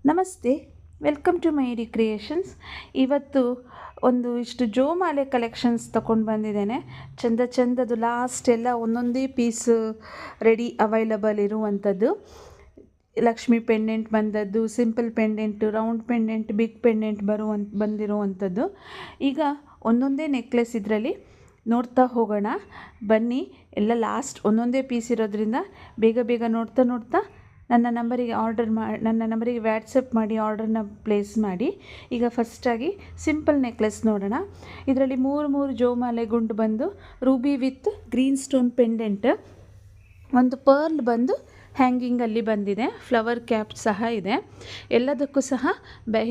ನಮಸ್ತೆ, welcome to ಮೈರಿ creations. ಇವತ್ತು ಇಷ್ಟು ಜೋಮಾಲೆ ಕಲೆಕ್ಷನ್ಸ್ ತೊಗೊಂಡು ಬಂದಿದ್ದೇನೆ. ಚಂದದು ಲಾಸ್ಟ್ ಎಲ್ಲ ಒಂದೊಂದೇ ಪೀಸ್ ರೆಡಿ ಅವೈಲಬಲ್ ಇರುವಂಥದ್ದು. ಲಕ್ಷ್ಮಿ ಪೆಂಡೆಂಟ್ ಬಂದದ್ದು, simple pendant, round pendant, big pendant ಬಂದಿರುವಂಥದ್ದು. ಈಗ ಒಂದೊಂದೇ ನೆಕ್ಲೆಸ್ ಇದರಲ್ಲಿ ನೋಡ್ತಾ ಹೋಗೋಣ ಬನ್ನಿ. ಎಲ್ಲ ಲಾಸ್ಟ್ ಒಂದೊಂದೇ ಪೀಸ್ ಇರೋದ್ರಿಂದ ಬೇಗ ನೋಡ್ತಾ ನನ್ನ ನಂಬರಿಗೆ ವ್ಯಾಟ್ಸಪ್ ಮಾಡಿ ಆರ್ಡರ್ನ ಪ್ಲೇಸ್ ಮಾಡಿ. ಈಗ ಫಸ್ಟಾಗಿ ಸಿಂಪಲ್ ನೆಕ್ಲೆಸ್ ನೋಡೋಣ. ಇದರಲ್ಲಿ ಮೂರು ಜೋಮಾಲೆ ಗುಂಡು ಬಂದು Ruby with green stone pendant, ಒಂದು ಪರ್ಲ್ ಬಂದು ಹ್ಯಾಂಗಿಂಗಲ್ಲಿ ಬಂದಿದೆ, ಫ್ಲವರ್ ಕ್ಯಾಪ್ ಸಹ ಇದೆ. ಎಲ್ಲದಕ್ಕೂ ಸಹ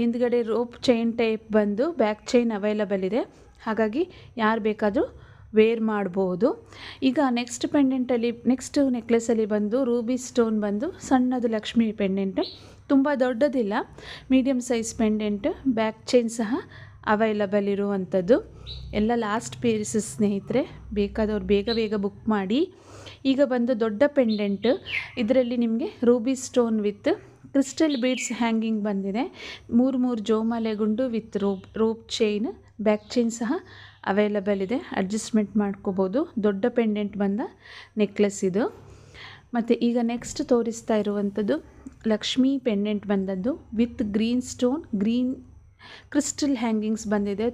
ಹಿಂದ್ಗಡೆ ರೋಪ್ ಚೈನ್ ಟೈಪ್ ಬಂದು ಬ್ಯಾಕ್ ಚೈನ್ ಅವೈಲಬಲ್ ಇದೆ, ಹಾಗಾಗಿ ಯಾರು ಬೇಕಾದರೂ ವೇರ್ ಮಾಡ್ಬೋದು. ಈಗ ನೆಕ್ಸ್ಟ್ ನೆಕ್ಲೆಸಲ್ಲಿ ಬಂದು ರೂಬಿ ಸ್ಟೋನ್ ಬಂದು ಸಣ್ಣದು ಲಕ್ಷ್ಮಿ ಪೆಂಡೆಂಟು, ತುಂಬ ದೊಡ್ಡದಿಲ್ಲ, medium size pendant, back chain ಸಹ ಅವೈಲಬಲ್ ಇರುವಂಥದ್ದು. ಎಲ್ಲ ಲಾಸ್ಟ್ ಪೀಸಸ್ ಸ್ನೇಹಿತರೆ, ಬೇಕಾದವ್ರು ಬೇಗ ಬುಕ್ ಮಾಡಿ. ಈಗ ಬಂದು ದೊಡ್ಡ ಪೆಂಡೆಂಟ್, ಇದರಲ್ಲಿ ನಿಮಗೆ Ruby stone with crystal beads hanging ಬಂದಿದೆ. ಮೂರು ಜೋಮಾಲೆ ಗುಂಡು with rope chain, back chain ಸಹ ಅವೈಲಬಲ್ ಇದೆ, ಅಡ್ಜಸ್ಟ್ಮೆಂಟ್ ಮಾಡ್ಕೋಬೋದು. ದೊಡ್ಡ ಪೆಂಡೆಂಟ್ ಬಂದ ನೆಕ್ಲೆಸ್ ಇದು. ಮತ್ತು ಈಗ ನೆಕ್ಸ್ಟ್ ತೋರಿಸ್ತಾ ಇರುವಂಥದ್ದು ಲಕ್ಷ್ಮಿ ಪೆಂಡೆಂಟ್ ಬಂದದ್ದು with green stone, green crystal hangings ಬಂದಿದೆ.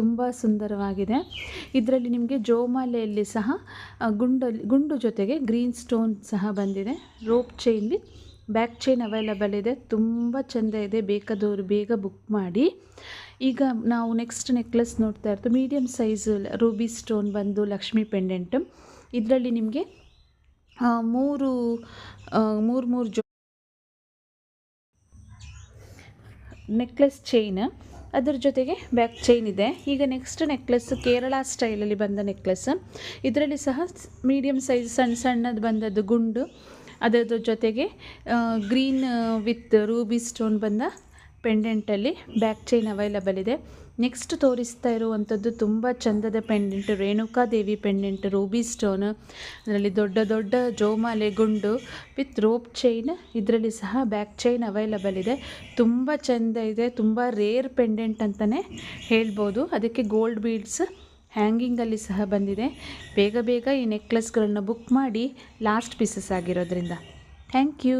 ತುಂಬ ಸುಂದರವಾಗಿದೆ. ಇದರಲ್ಲಿ ನಿಮಗೆ ಜೋಮಾಲೆಯಲ್ಲಿ ಸಹ ಗುಂಡು ಜೊತೆಗೆ ಗ್ರೀನ್ ಸ್ಟೋನ್ ಸಹ ಬಂದಿದೆ. Rope chain with back chain available ಇದೆ. ತುಂಬ ಚೆಂದ ಇದೆ, ಬೇಕಾದವರು ಬೇಗ ಬುಕ್ ಮಾಡಿ. ಈಗ ನಾವು ನೆಕ್ಸ್ಟ್ ನೆಕ್ಲೆಸ್ ನೋಡ್ತಾ ಇರ್ತೀವಿ, ಮೀಡಿಯಮ್ ಸೈಜು ರೂಬಿ ಸ್ಟೋನ್ ಬಂದು ಲಕ್ಷ್ಮಿ ಪೆಂಡೆಂಟು. ಇದರಲ್ಲಿ ನಿಮಗೆ ಮೂರು ನೆಕ್ಲೆಸ್ ಚೈನ್, ಅದರ ಜೊತೆಗೆ ಬ್ಯಾಕ್ ಚೈನ್ ಇದೆ. ಈಗ ನೆಕ್ಸ್ಟ್ ನೆಕ್ಲೆಸ್ ಕೇರಳ ಸ್ಟೈಲಲ್ಲಿ ಬಂದ ನೆಕ್ಲೆಸ್. ಇದರಲ್ಲಿ ಸಹ ಮೀಡಿಯಮ್ ಸೈಜ್ ಸಣ್ಣದು ಬಂದದ್ದು ಗುಂಡು, ಅದರ ಜೊತೆಗೆ ಗ್ರೀನ್ ವಿತ್ ರೂಬಿ ಸ್ಟೋನ್ ಬಂದ ಪೆಂಡೆಂಟಲ್ಲಿ ಬ್ಯಾಕ್ ಚೈನ್ ಅವೈಲಬಲ್ ಇದೆ. ನೆಕ್ಸ್ಟ್ ತೋರಿಸ್ತಾ ಇರುವಂಥದ್ದು ತುಂಬ ಚಂದದ pendant, Renukadevi pendant, Ruby stone, ಅದರಲ್ಲಿ ದೊಡ್ಡ ಜೋಮಾಲೆ ಗುಂಡು ವಿತ್ ರೋಪ್ ಚೈನ್, ಇದರಲ್ಲಿ ಸಹ ಬ್ಯಾಕ್ ಚೈನ್ ಅವೈಲಬಲ್ ಇದೆ. ತುಂಬ ಚೆಂದ ಇದೆ, ತುಂಬ ರೇರ್ ಪೆಂಡೆಂಟ್ ಅಂತಲೇ ಹೇಳ್ಬೋದು. ಅದಕ್ಕೆ ಗೋಲ್ಡ್ ಬೀಡ್ಸ್ ಹ್ಯಾಂಗಿಂಗಲ್ಲಿ ಸಹ ಬಂದಿದೆ. ಬೇಗ ಈ ನೆಕ್ಲೆಸ್ಗಳನ್ನು ಬುಕ್ ಮಾಡಿ, ಲಾಸ್ಟ್ ಪೀಸಸ್ ಆಗಿರೋದ್ರಿಂದ. Thank you.